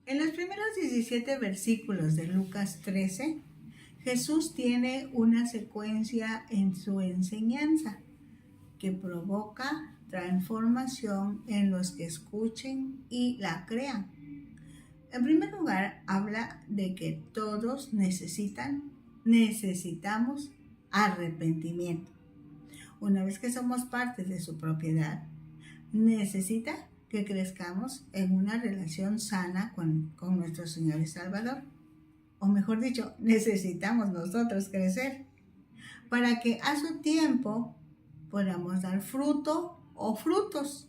En los primeros 17 versículos de Lucas 13, Jesús tiene una secuencia en su enseñanza que provoca transformación en los que escuchen y la crean. En primer lugar, habla de que todos necesitamos arrepentimiento. Una vez que somos parte de su propiedad, necesita que crezcamos en una relación sana con nuestro Señor y Salvador. O mejor dicho, necesitamos nosotros crecer para que a su tiempo podamos dar fruto o frutos.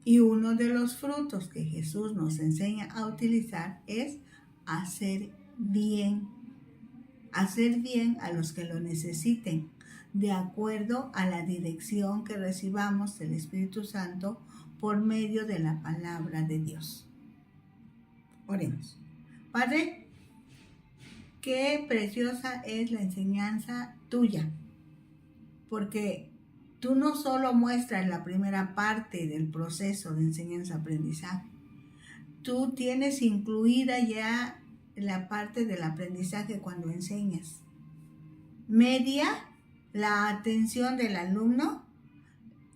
Y uno de los frutos que Jesús nos enseña a utilizar es hacer bien a los que lo necesiten, de acuerdo a la dirección que recibamos del Espíritu Santo por medio de la palabra de Dios. Oremos. Padre, qué preciosa es la enseñanza tuya, porque tú no solo muestras la primera parte del proceso de enseñanza-aprendizaje, tú tienes incluida ya la parte del aprendizaje cuando enseñas. Media, la atención del alumno,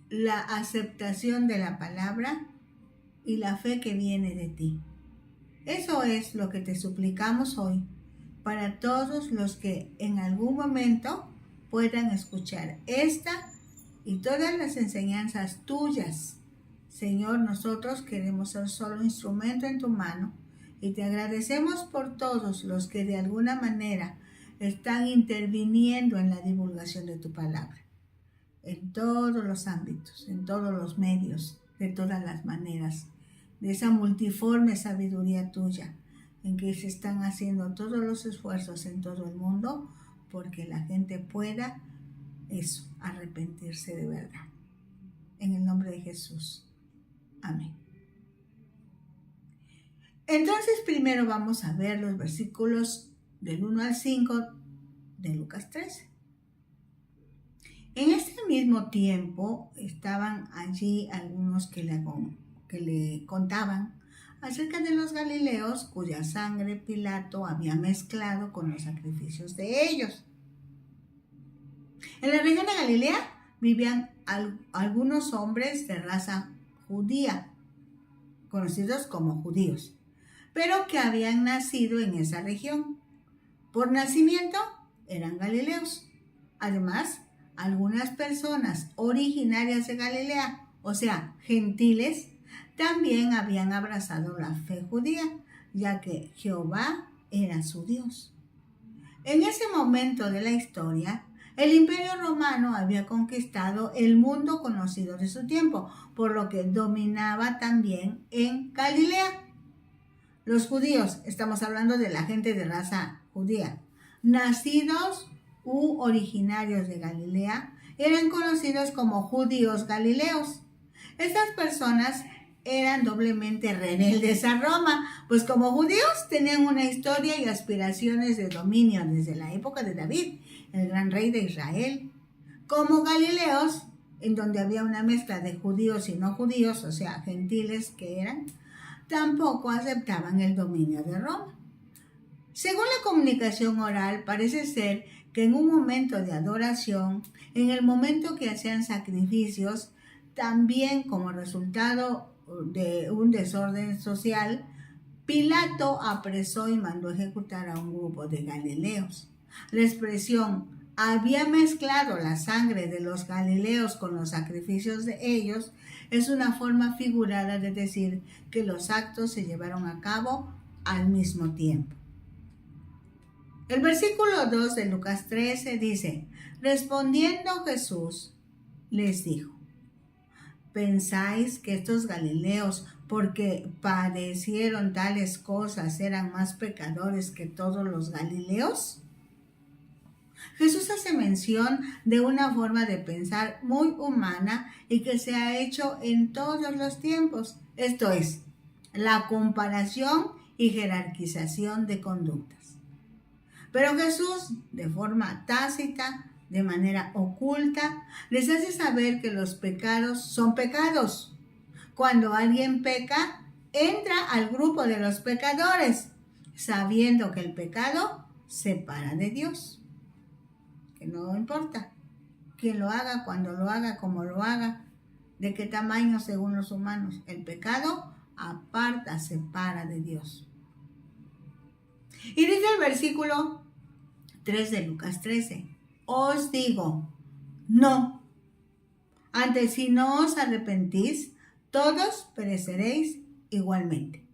la aceptación de la palabra y la fe que viene de ti. Eso es lo que te suplicamos hoy para todos los que en algún momento puedan escuchar esta y todas las enseñanzas tuyas. Señor, nosotros queremos ser solo instrumento en tu mano y te agradecemos por todos los que de alguna manera están interviniendo en la divulgación de tu palabra, en todos los ámbitos, en todos los medios, de todas las maneras, de esa multiforme sabiduría tuya, en que se están haciendo todos los esfuerzos en todo el mundo porque la gente pueda arrepentirse de verdad. En el nombre de Jesús. Amén. Entonces primero vamos a ver los versículos del 1 al 5 de Lucas 13. En este mismo tiempo estaban allí algunos que le contaban acerca de los galileos cuya sangre Pilato había mezclado con los sacrificios de ellos. En la región de Galilea vivían algunos hombres de raza judía, conocidos como judíos, pero que habían nacido en esa región. Por nacimiento eran galileos. Además, algunas personas originarias de Galilea, o sea, gentiles, también habían abrazado la fe judía, ya que Jehová era su Dios. En ese momento de la historia, el Imperio Romano había conquistado el mundo conocido de su tiempo, por lo que dominaba también en Galilea. Los judíos, estamos hablando de la gente de raza judía, nacidos u originarios de Galilea, eran conocidos como judíos galileos. Estas personas eran doblemente rebeldes a Roma, pues como judíos tenían una historia y aspiraciones de dominio desde la época de David, el gran rey de Israel. Como galileos, en donde había una mezcla de judíos y no judíos, o sea, gentiles que eran, tampoco aceptaban el dominio de Roma. Según la comunicación oral, parece ser que en un momento de adoración, en el momento que hacían sacrificios, también como resultado de un desorden social, Pilato apresó y mandó ejecutar a un grupo de galileos. La expresión había mezclado la sangre de los galileos con los sacrificios de ellos es una forma figurada de decir que los actos se llevaron a cabo al mismo tiempo. El versículo 2 de Lucas 13 dice: respondiendo Jesús les dijo: ¿pensáis que estos galileos, porque padecieron tales cosas, eran más pecadores que todos los galileos? Jesús hace mención de una forma de pensar muy humana y que se ha hecho en todos los tiempos. Esto es, la comparación y jerarquización de conductas. Pero Jesús, de forma tácita, de manera oculta, les hace saber que los pecados son pecados. Cuando alguien peca, entra al grupo de los pecadores, sabiendo que el pecado separa de Dios. Que no importa quién lo haga, cuándo lo haga, cómo lo haga, de qué tamaño según los humanos. El pecado aparta, separa de Dios. Y dice el versículo 3 de Lucas 13, os digo, no, antes si no os arrepentís, todos pereceréis igualmente.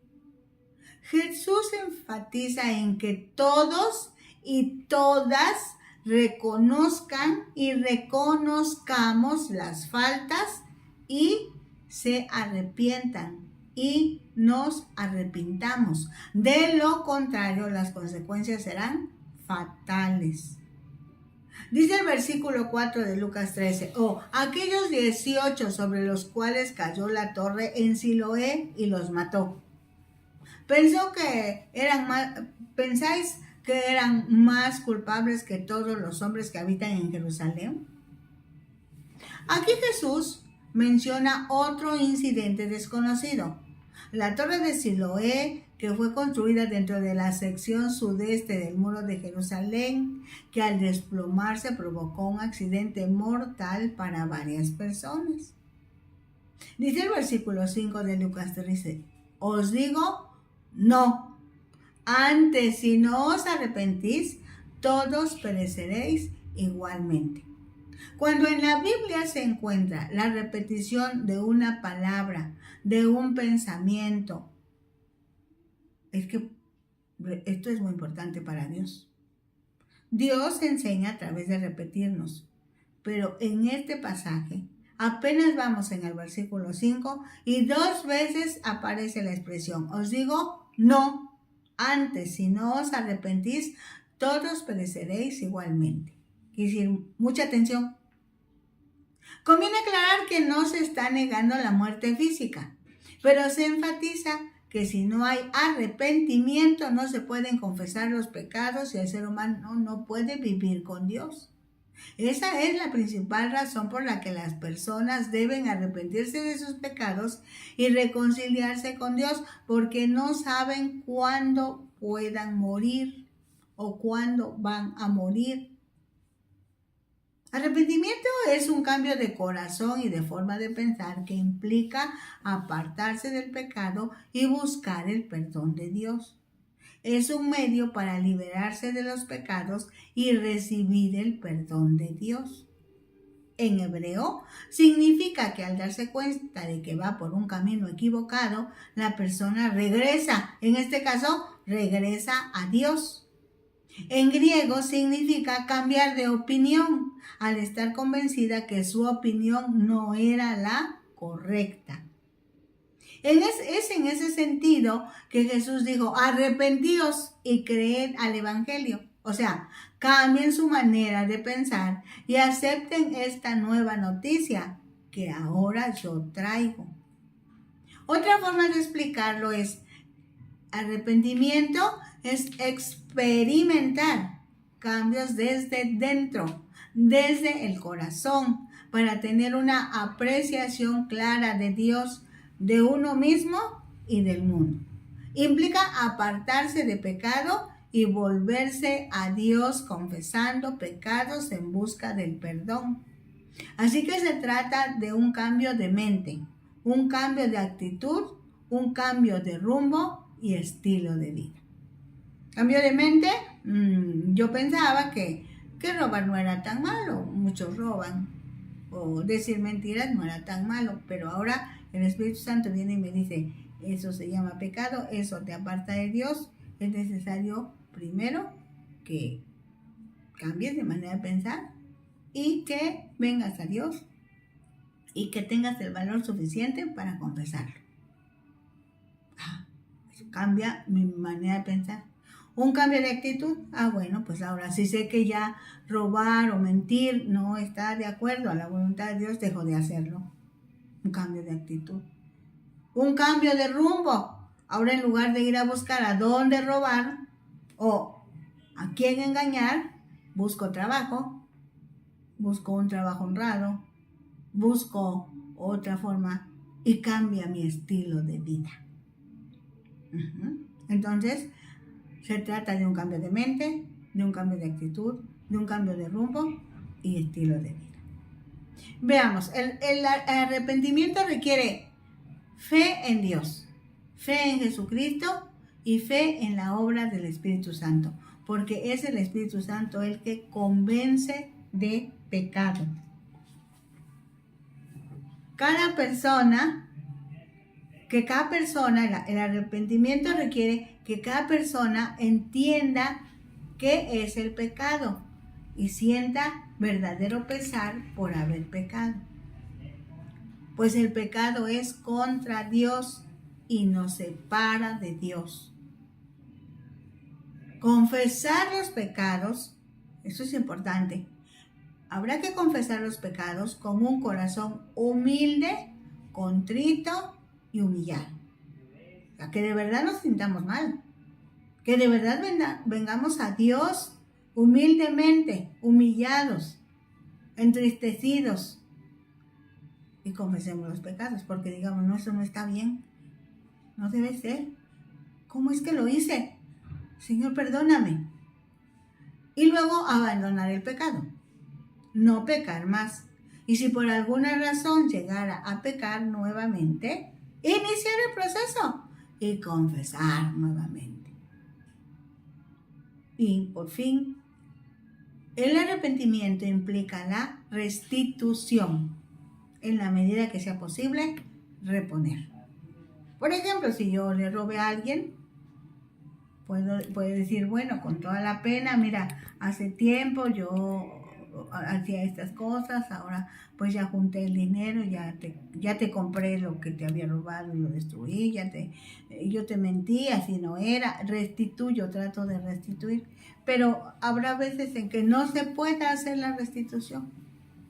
Jesús enfatiza en que todos y todas reconozcan y reconozcamos las faltas y se arrepientan y nos arrepintamos. De lo contrario, las consecuencias serán fatales. Dice el versículo 4 de Lucas 13, aquellos 18 sobre los cuales cayó la torre en Siloé y los mató. ¿Pensáis que eran más culpables que todos los hombres que habitan en Jerusalén? Aquí Jesús menciona otro incidente desconocido. La torre de Siloé, que fue construida dentro de la sección sudeste del muro de Jerusalén, que al desplomarse provocó un accidente mortal para varias personas. Dice el versículo 5 de Lucas 13, os digo, no, antes si no os arrepentís, todos pereceréis igualmente. Cuando en la Biblia se encuentra la repetición de una palabra, de un pensamiento, es que esto es muy importante para Dios. Dios enseña a través de repetirnos, pero en este pasaje apenas vamos en el versículo 5 y 2 veces aparece la expresión, os digo, no, antes si no os arrepentís, todos pereceréis igualmente. Es decir, mucha atención. Conviene aclarar que no se está negando la muerte física, pero se enfatiza que si no hay arrepentimiento no se pueden confesar los pecados y el ser humano no puede vivir con Dios. Esa es la principal razón por la que las personas deben arrepentirse de sus pecados y reconciliarse con Dios, porque no saben cuándo puedan morir o cuándo van a morir. Arrepentimiento es un cambio de corazón y de forma de pensar que implica apartarse del pecado y buscar el perdón de Dios. Es un medio para liberarse de los pecados y recibir el perdón de Dios. En hebreo, significa que al darse cuenta de que va por un camino equivocado, la persona regresa, en este caso, regresa a Dios. En griego significa cambiar de opinión, al estar convencida que su opinión no era la correcta. Es en ese sentido que Jesús dijo, arrepentíos y creed al Evangelio. O sea, cambien su manera de pensar y acepten esta nueva noticia que ahora yo traigo. Otra forma de explicarlo es, arrepentimiento es experimentar cambios desde dentro, desde el corazón, para tener una apreciación clara de Dios, de uno mismo y del mundo. Implica apartarse de pecado y volverse a Dios confesando pecados en busca del perdón. Así que se trata de un cambio de mente, un cambio de actitud, un cambio de rumbo y estilo de vida. Cambio de mente, yo pensaba que robar no era tan malo, muchos roban, o decir mentiras no era tan malo, pero ahora el Espíritu Santo viene y me dice, eso se llama pecado, eso te aparta de Dios, es necesario primero que cambies de manera de pensar y que vengas a Dios y que tengas el valor suficiente para confesarlo. Eso cambia mi manera de pensar. Un cambio de actitud, bueno, pues ahora sí sé que ya robar o mentir no está de acuerdo a la voluntad de Dios, dejo de hacerlo. Un cambio de actitud. Un cambio de rumbo. Ahora en lugar de ir a buscar a dónde robar o a quién engañar, busco trabajo, busco un trabajo honrado, busco otra forma y cambia mi estilo de vida. Entonces, se trata de un cambio de mente, de un cambio de actitud, de un cambio de rumbo y estilo de vida. Veamos, el arrepentimiento requiere fe en Dios, fe en Jesucristo y fe en la obra del Espíritu Santo, porque es el Espíritu Santo el que convence de pecado. Cada persona, el arrepentimiento requiere que cada persona entienda qué es el pecado y sienta verdadero pesar por haber pecado. Pues el pecado es contra Dios y nos separa de Dios. Confesar los pecados, eso es importante. Habrá que confesar los pecados con un corazón humilde, contrito y humillado. O sea, que de verdad nos sintamos mal. Que de verdad vengamos a Dios humildemente, humillados, entristecidos. Y confesemos los pecados, porque digamos, no, eso no está bien. No debe ser. ¿Cómo es que lo hice? Señor, perdóname. Y luego abandonar el pecado. No pecar más. Y si por alguna razón llegara a pecar nuevamente, iniciar el proceso y confesar nuevamente. Y por fin, el arrepentimiento implica la restitución. En la medida que sea posible, reponer. Por ejemplo, si yo le robé a alguien, puedo decir, bueno, con toda la pena, mira, hace tiempo yo hacía estas cosas, ahora pues ya junté el dinero, ya te compré lo que te había robado y lo destruí, yo te mentí, así no era, restituyo, trato de restituir, pero habrá veces en que no se puede hacer la restitución,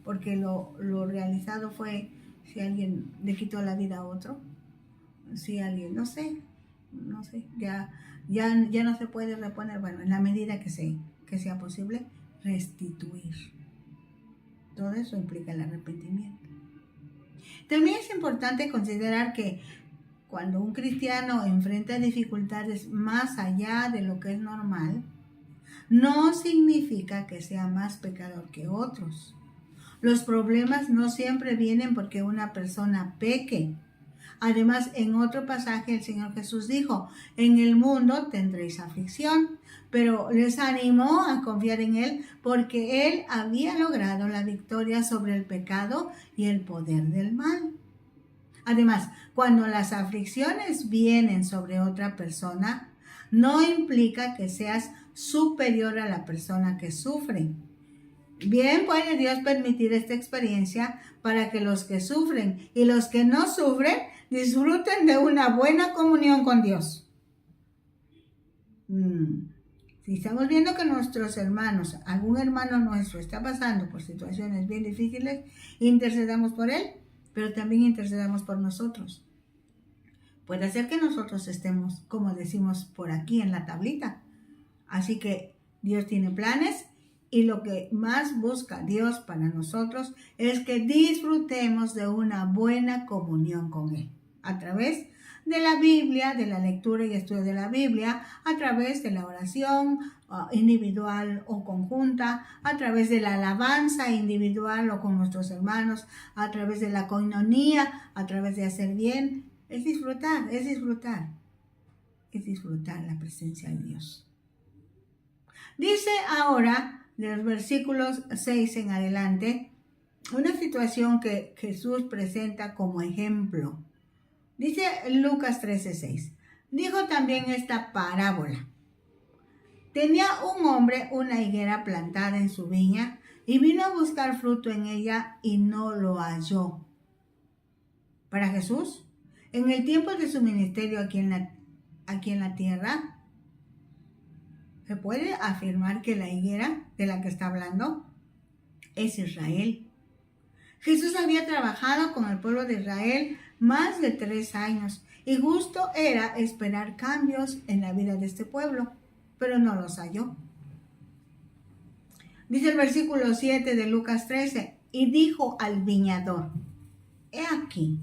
porque lo realizado fue si alguien le quitó la vida a otro, si alguien, no sé, ya no se puede reponer, bueno, en la medida que sea posible, restituir. Todo eso implica el arrepentimiento. También es importante considerar que cuando un cristiano enfrenta dificultades más allá de lo que es normal, no significa que sea más pecador que otros. Los problemas no siempre vienen porque una persona peque. Además, en otro pasaje el Señor Jesús dijo, en el mundo tendréis aflicción, pero les animó a confiar en Él porque Él había logrado la victoria sobre el pecado y el poder del mal. Además, cuando las aflicciones vienen sobre otra persona, no implica que seas superior a la persona que sufre. Bien puede Dios permitir esta experiencia para que los que sufren y los que no sufren disfruten de una buena comunión con Dios. Si estamos viendo que nuestros hermanos, algún hermano nuestro está pasando por situaciones bien difíciles, intercedamos por él, pero también intercedamos por nosotros. Puede ser que nosotros estemos, como decimos por aquí en la tablita. Así que Dios tiene planes. Y lo que más busca Dios para nosotros es que disfrutemos de una buena comunión con Él. A través de la Biblia, de la lectura y estudio de la Biblia, a través de la oración individual o conjunta, a través de la alabanza individual o con nuestros hermanos, a través de la coinonía, a través de hacer bien. Es disfrutar la presencia de Dios. Dice ahora, de los versículos 6 en adelante, una situación que Jesús presenta como ejemplo. Dice Lucas 13:6. Dijo también esta parábola. Tenía un hombre una higuera plantada en su viña y vino a buscar fruto en ella y no lo halló. Para Jesús, en el tiempo de su ministerio aquí en la tierra, se puede afirmar que la higuera de la que está hablando es Israel. Jesús había trabajado con el pueblo de Israel más de 3 años y justo era esperar cambios en la vida de este pueblo, pero no los halló. Dice el versículo 7 de Lucas 13, y dijo al viñador, he aquí,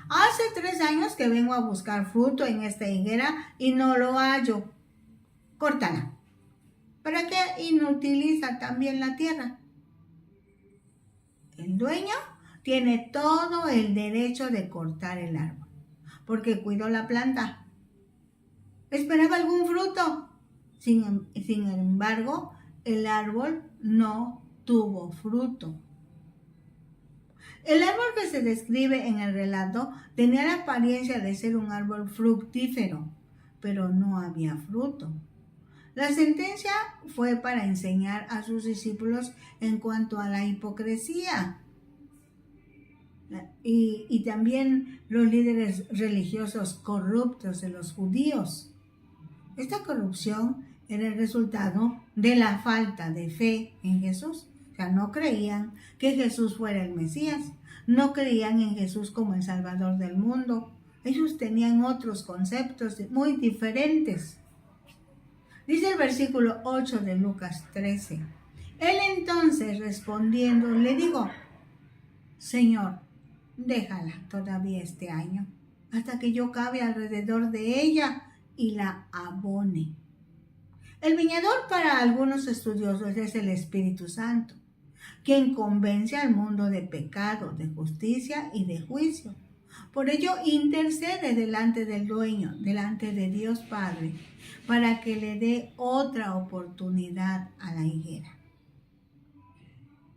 hace 3 años que vengo a buscar fruto en esta higuera y no lo hallo. Córtala. ¿Para qué inutiliza también la tierra? El dueño tiene todo el derecho de cortar el árbol, porque cuidó la planta. Esperaba algún fruto. Sin embargo, el árbol no tuvo fruto. El árbol que se describe en el relato tenía la apariencia de ser un árbol fructífero, pero no había fruto. La sentencia fue para enseñar a sus discípulos en cuanto a la hipocresía y también los líderes religiosos corruptos de los judíos. Esta corrupción era el resultado de la falta de fe en Jesús. O sea, no creían que Jesús fuera el Mesías, no creían en Jesús como el Salvador del mundo. Ellos tenían otros conceptos muy diferentes. Dice el versículo 8 de Lucas 13. Él entonces respondiendo le dijo: Señor, déjala todavía este año, hasta que yo cabe alrededor de ella y la abone. El viñador para algunos estudiosos es el Espíritu Santo, quien convence al mundo de pecado, de justicia y de juicio. Por ello intercede delante del dueño, delante de Dios Padre, para que le dé otra oportunidad a la higuera.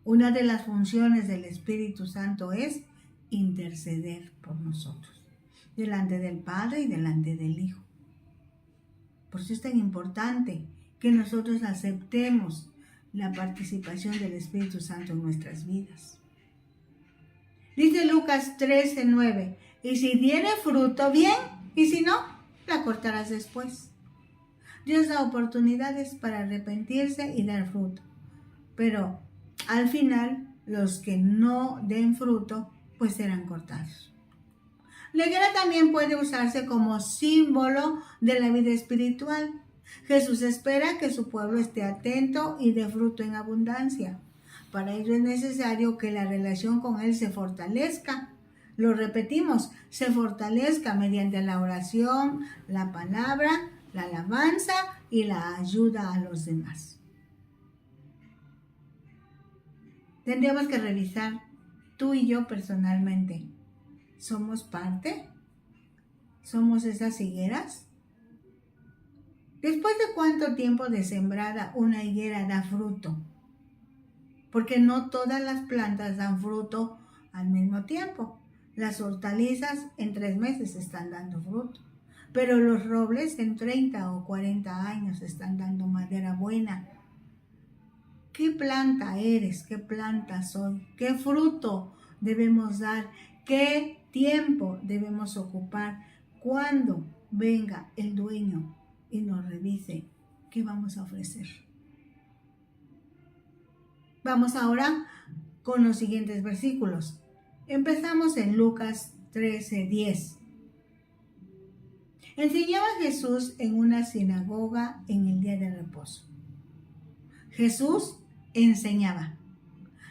Una de las funciones del Espíritu Santo es interceder por nosotros, delante del Padre y delante del Hijo. Por eso es tan importante que nosotros aceptemos la participación del Espíritu Santo en nuestras vidas. Dice Lucas 13:9, y si diere fruto, bien, y si no, la cortarás después. Dios da oportunidades para arrepentirse y dar fruto, pero al final los que no den fruto, pues serán cortados. La higuera también puede usarse como símbolo de la vida espiritual. Jesús espera que su pueblo esté atento y dé fruto en abundancia. Para ello es necesario que la relación con Él se fortalezca. Lo repetimos, se fortalezca mediante la oración, la palabra, la alabanza y la ayuda a los demás. Tendríamos que revisar, tú y yo personalmente, ¿somos parte? ¿Somos esas higueras? ¿Después de cuánto tiempo de sembrada una higuera da fruto? Porque no todas las plantas dan fruto al mismo tiempo. Las hortalizas en 3 meses están dando fruto, pero los robles en 30 o 40 años están dando madera buena. ¿Qué planta eres? ¿Qué planta soy? ¿Qué fruto debemos dar? ¿Qué tiempo debemos ocupar cuando venga el dueño y nos revise qué vamos a ofrecer? Vamos ahora con los siguientes versículos. Empezamos en Lucas 13:10. Enseñaba Jesús en una sinagoga en el día de reposo. Jesús enseñaba.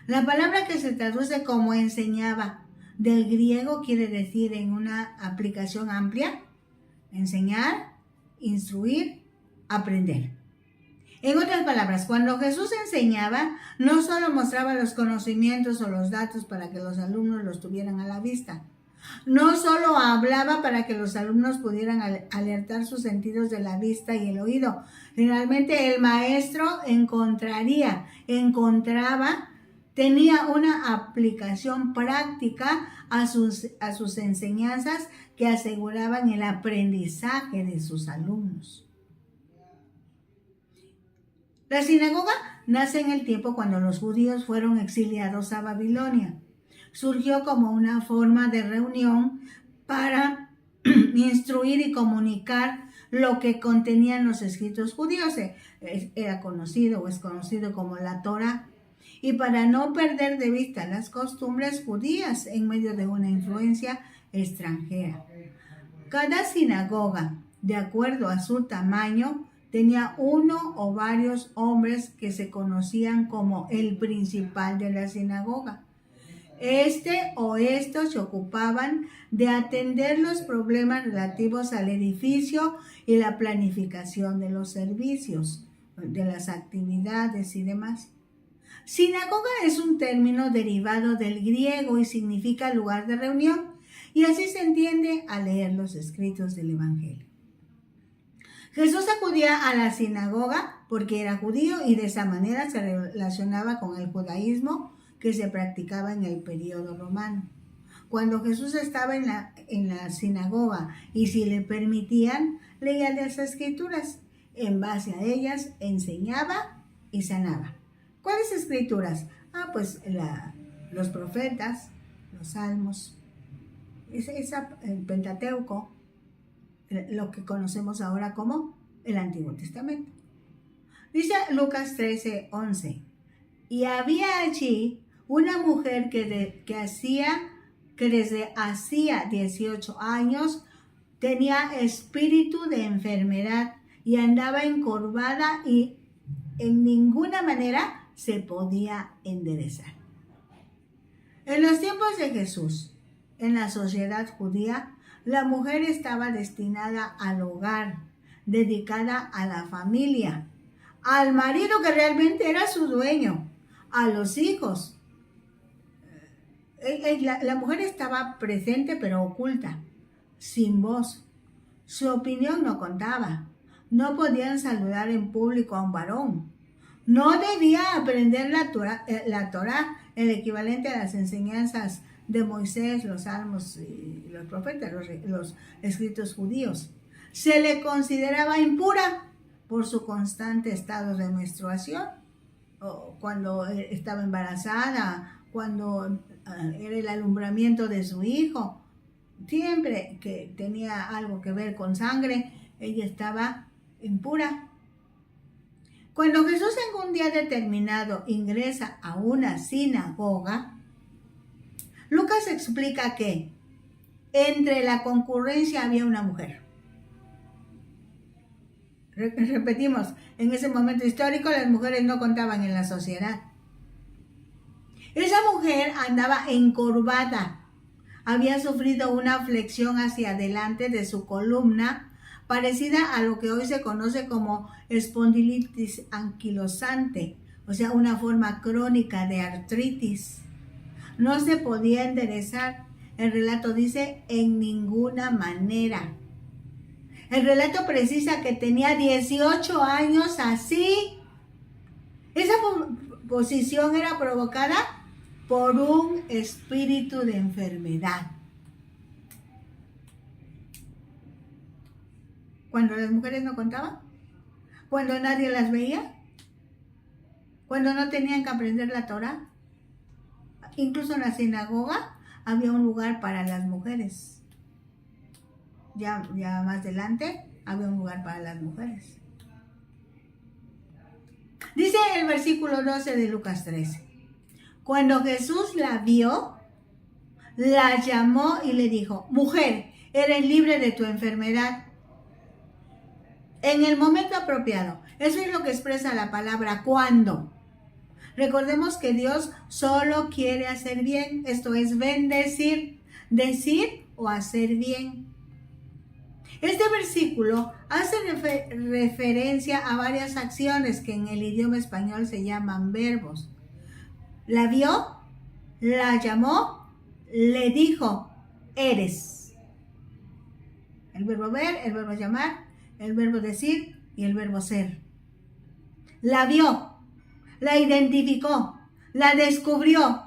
La palabra que se traduce como enseñaba del griego quiere decir en una aplicación amplia, enseñar, instruir, aprender. En otras palabras, cuando Jesús enseñaba, no solo mostraba los conocimientos o los datos para que los alumnos los tuvieran a la vista. No solo hablaba para que los alumnos pudieran alertar sus sentidos de la vista y el oído. Generalmente el maestro tenía una aplicación práctica a sus enseñanzas que aseguraban el aprendizaje de sus alumnos. La sinagoga nace en el tiempo cuando los judíos fueron exiliados a Babilonia. Surgió como una forma de reunión para instruir y comunicar lo que contenían los escritos judíos. Era conocido o es conocido como la Torá. Y para no perder de vista las costumbres judías en medio de una influencia extranjera. Cada sinagoga, de acuerdo a su tamaño, tenía uno o varios hombres que se conocían como el principal de la sinagoga. Este o estos se ocupaban de atender los problemas relativos al edificio y la planificación de los servicios, de las actividades y demás. Sinagoga es un término derivado del griego y significa lugar de reunión, y así se entiende al leer los escritos del Evangelio. Jesús acudía a la sinagoga porque era judío y de esa manera se relacionaba con el judaísmo que se practicaba en el periodo romano. Cuando Jesús estaba en la sinagoga y si le permitían, leía las escrituras. En base a ellas enseñaba y sanaba. ¿Cuáles escrituras? Pues los profetas, los salmos, el Pentateuco, lo que conocemos ahora como el Antiguo Testamento. Dice Lucas 13:11, y había allí una mujer que desde hacía 18 años tenía espíritu de enfermedad y andaba encorvada y en ninguna manera se podía enderezar. En los tiempos de Jesús, en la sociedad judía, la mujer estaba destinada al hogar, dedicada a la familia, al marido que realmente era su dueño, a los hijos. La mujer estaba presente pero oculta, sin voz. Su opinión no contaba. No podían saludar en público a un varón. No debía aprender la Torá, el equivalente a las enseñanzas de Moisés, los salmos y los profetas, los escritos judíos. Se le consideraba impura por su constante estado de menstruación, o cuando estaba embarazada, cuando era el alumbramiento de su hijo. Siempre que tenía algo que ver con sangre, ella estaba impura. Cuando Jesús en un día determinado ingresa a una sinagoga, Lucas explica que entre la concurrencia había una mujer. Repetimos, en ese momento histórico las mujeres no contaban en la sociedad. Esa mujer andaba encorvada, había sufrido una flexión hacia adelante de su columna, parecida a lo que hoy se conoce como espondilitis anquilosante, o sea, una forma crónica de artritis. No se podía enderezar. El relato dice en ninguna manera. El relato precisa que tenía 18 años así. Esa posición era provocada por un espíritu de enfermedad. Cuando las mujeres no contaban, cuando nadie las veía, cuando no tenían que aprender la Torá. Incluso en la sinagoga había un lugar para las mujeres. Ya más adelante había un lugar para las mujeres. Dice el versículo 12 de Lucas 13. Cuando Jesús la vio, la llamó y le dijo: mujer, eres libre de tu enfermedad. En el momento apropiado. Eso es lo que expresa la palabra cuando. Recordemos que Dios solo quiere hacer bien, esto es bendecir, decir o hacer bien. Este versículo hace referencia a varias acciones que en el idioma español se llaman verbos. La vio, la llamó, le dijo, eres. El verbo ver, el verbo llamar, el verbo decir y el verbo ser. La vio. La identificó, la descubrió.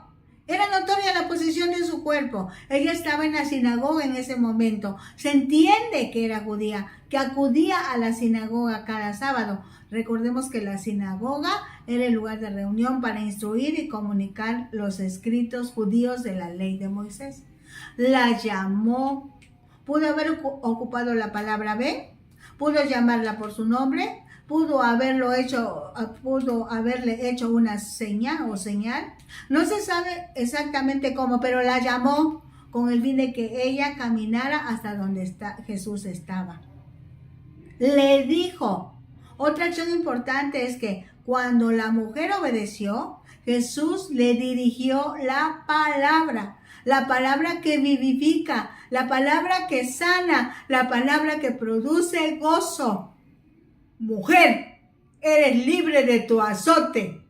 Era notoria la posición de su cuerpo. Ella estaba en la sinagoga en ese momento. Se entiende que era judía, que acudía a la sinagoga cada sábado. Recordemos que la sinagoga era el lugar de reunión para instruir y comunicar los escritos judíos de la ley de Moisés. La llamó. Pudo haber ocupado la palabra ven, pudo llamarla por su nombre, pudo haberle hecho una señal o señal. No se sabe exactamente cómo, pero la llamó con el fin de que ella caminara hasta donde Jesús estaba. Le dijo. Otra acción importante es que cuando la mujer obedeció, Jesús le dirigió la palabra que vivifica, la palabra que sana, la palabra que produce gozo. Mujer, eres libre de tu azote.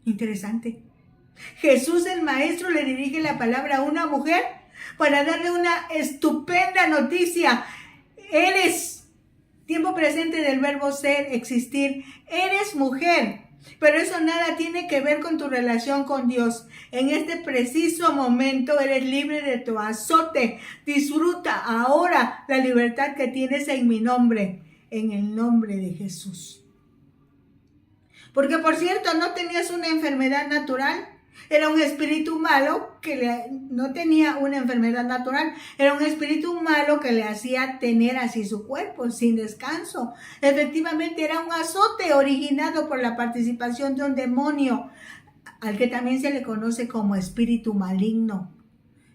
Interesante. Jesús el Maestro le dirige la palabra a una mujer para darle una estupenda noticia. Eres, tiempo presente del verbo ser, existir, eres mujer. Pero eso nada tiene que ver con tu relación con Dios. En este preciso momento eres libre de tu azote. Disfruta ahora la libertad que tienes en mi nombre, en el nombre de Jesús. Porque por cierto, no tenías una enfermedad natural. Era un espíritu malo no tenía una enfermedad natural. Era un espíritu malo que le hacía tener así su cuerpo, sin descanso. Efectivamente, era un azote originado por la participación de un demonio, al que también se le conoce como espíritu maligno.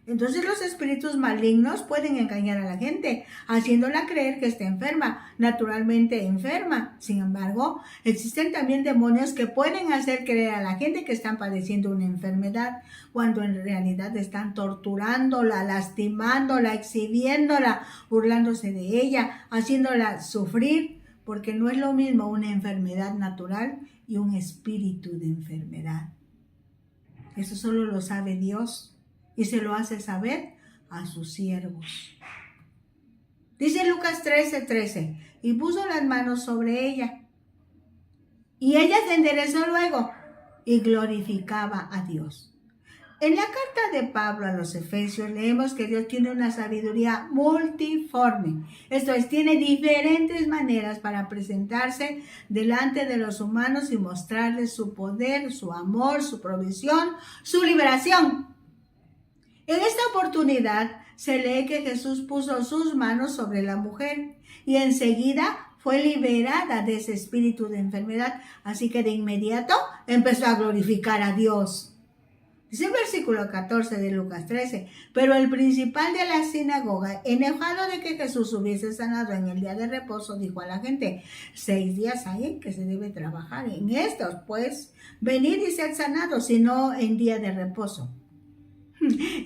Entonces los espíritus malignos pueden engañar a la gente, haciéndola creer que está enferma, naturalmente enferma. Sin embargo, existen también demonios que pueden hacer creer a la gente que están padeciendo una enfermedad, cuando en realidad están torturándola, lastimándola, exhibiéndola, burlándose de ella, haciéndola sufrir, porque no es lo mismo una enfermedad natural y un espíritu de enfermedad. Eso solo lo sabe Dios. Y se lo hace saber a sus siervos. Dice Lucas 13:13, y puso las manos sobre ella. Y ella se enderezó luego y glorificaba a Dios. En la carta de Pablo a los Efesios leemos que Dios tiene una sabiduría multiforme. Esto es, tiene diferentes maneras para presentarse delante de los humanos y mostrarles su poder, su amor, su provisión, su liberación. En esta oportunidad se lee que Jesús puso sus manos sobre la mujer y enseguida fue liberada de ese espíritu de enfermedad. Así que de inmediato empezó a glorificar a Dios. Dice el versículo 14 de Lucas 13, pero el principal de la sinagoga, enojado de que Jesús hubiese sanado en el día de reposo, dijo a la gente, 6 días hay en que se debe trabajar, en estos pues venid y sed sanados, sino en día de reposo.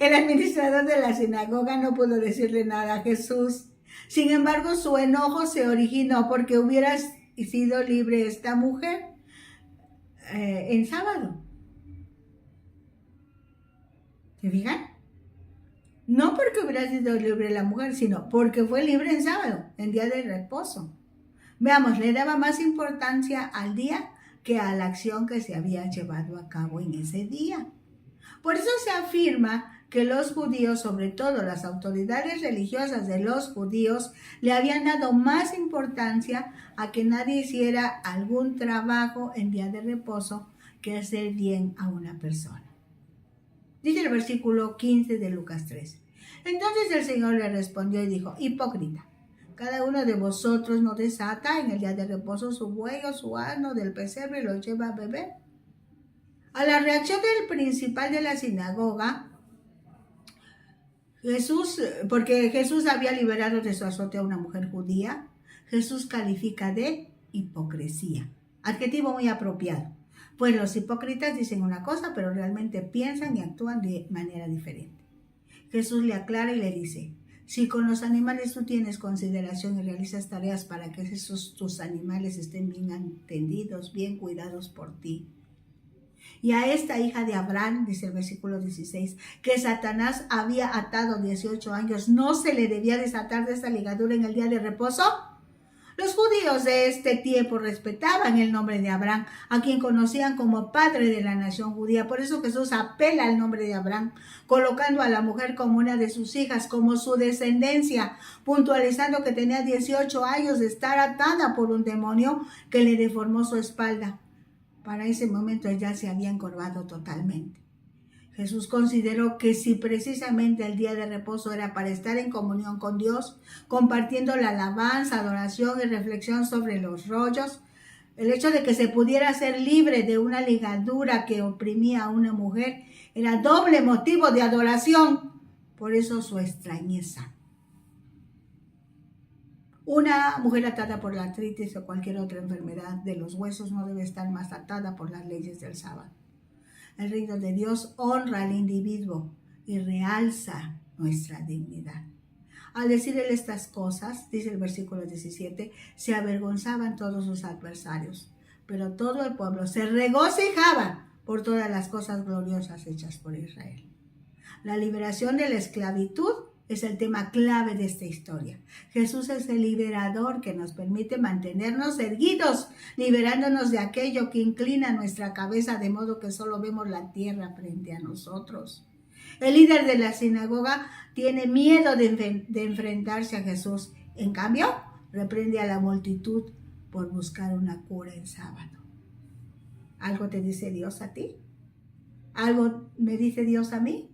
El administrador de la sinagoga no pudo decirle nada a Jesús. Sin embargo, su enojo se originó porque hubiera sido libre esta mujer en sábado. ¿Se fijan? No porque hubiera sido libre la mujer, sino porque fue libre en sábado, en día de reposo. Veamos, le daba más importancia al día que a la acción que se había llevado a cabo en ese día. Por eso se afirma que los judíos, sobre todo las autoridades religiosas de los judíos, le habían dado más importancia a que nadie hiciera algún trabajo en día de reposo que hacer bien a una persona. Dice el versículo 15 de Lucas 3. Entonces el Señor le respondió y dijo, hipócrita, cada uno de vosotros no desata en el día de reposo su buey o su asno del pesebre y lo lleva a beber. A la reacción del principal de la sinagoga, porque Jesús había liberado de su azote a una mujer judía, Jesús califica de hipocresía. Adjetivo muy apropiado. Pues los hipócritas dicen una cosa, pero realmente piensan y actúan de manera diferente. Jesús le aclara y le dice, si con los animales tú tienes consideración y realizas tareas para que tus animales estén bien atendidos, bien cuidados por ti, y a esta hija de Abraham, dice el versículo 16, que Satanás había atado 18 años, ¿no se le debía desatar de esta ligadura en el día de reposo? Los judíos de este tiempo respetaban el nombre de Abraham, a quien conocían como padre de la nación judía. Por eso Jesús apela al nombre de Abraham, colocando a la mujer como una de sus hijas, como su descendencia, puntualizando que tenía 18 años de estar atada por un demonio que le deformó su espalda. Para ese momento ya se había encorvado totalmente. Jesús consideró que si precisamente el día de reposo era para estar en comunión con Dios, compartiendo la alabanza, adoración y reflexión sobre los rollos, el hecho de que se pudiera ser libre de una ligadura que oprimía a una mujer era doble motivo de adoración. Por eso su extrañeza. Una mujer atada por la artritis o cualquier otra enfermedad de los huesos no debe estar más atada por las leyes del sábado. El reino de Dios honra al individuo y realza nuestra dignidad. Al decir él estas cosas, dice el versículo 17, se avergonzaban todos sus adversarios, pero todo el pueblo se regocijaba por todas las cosas gloriosas hechas por Israel. La liberación de la esclavitud es el tema clave de esta historia. Jesús es el liberador que nos permite mantenernos erguidos, liberándonos de aquello que inclina nuestra cabeza de modo que solo vemos la tierra frente a nosotros. El líder de la sinagoga tiene miedo de enfrentarse a Jesús. En cambio, reprende a la multitud por buscar una cura en sábado. ¿Algo te dice Dios a ti? ¿Algo me dice Dios a mí?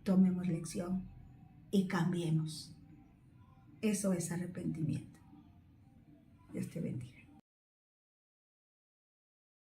Tomemos lección y cambiemos. Eso es arrepentimiento. Dios te bendiga.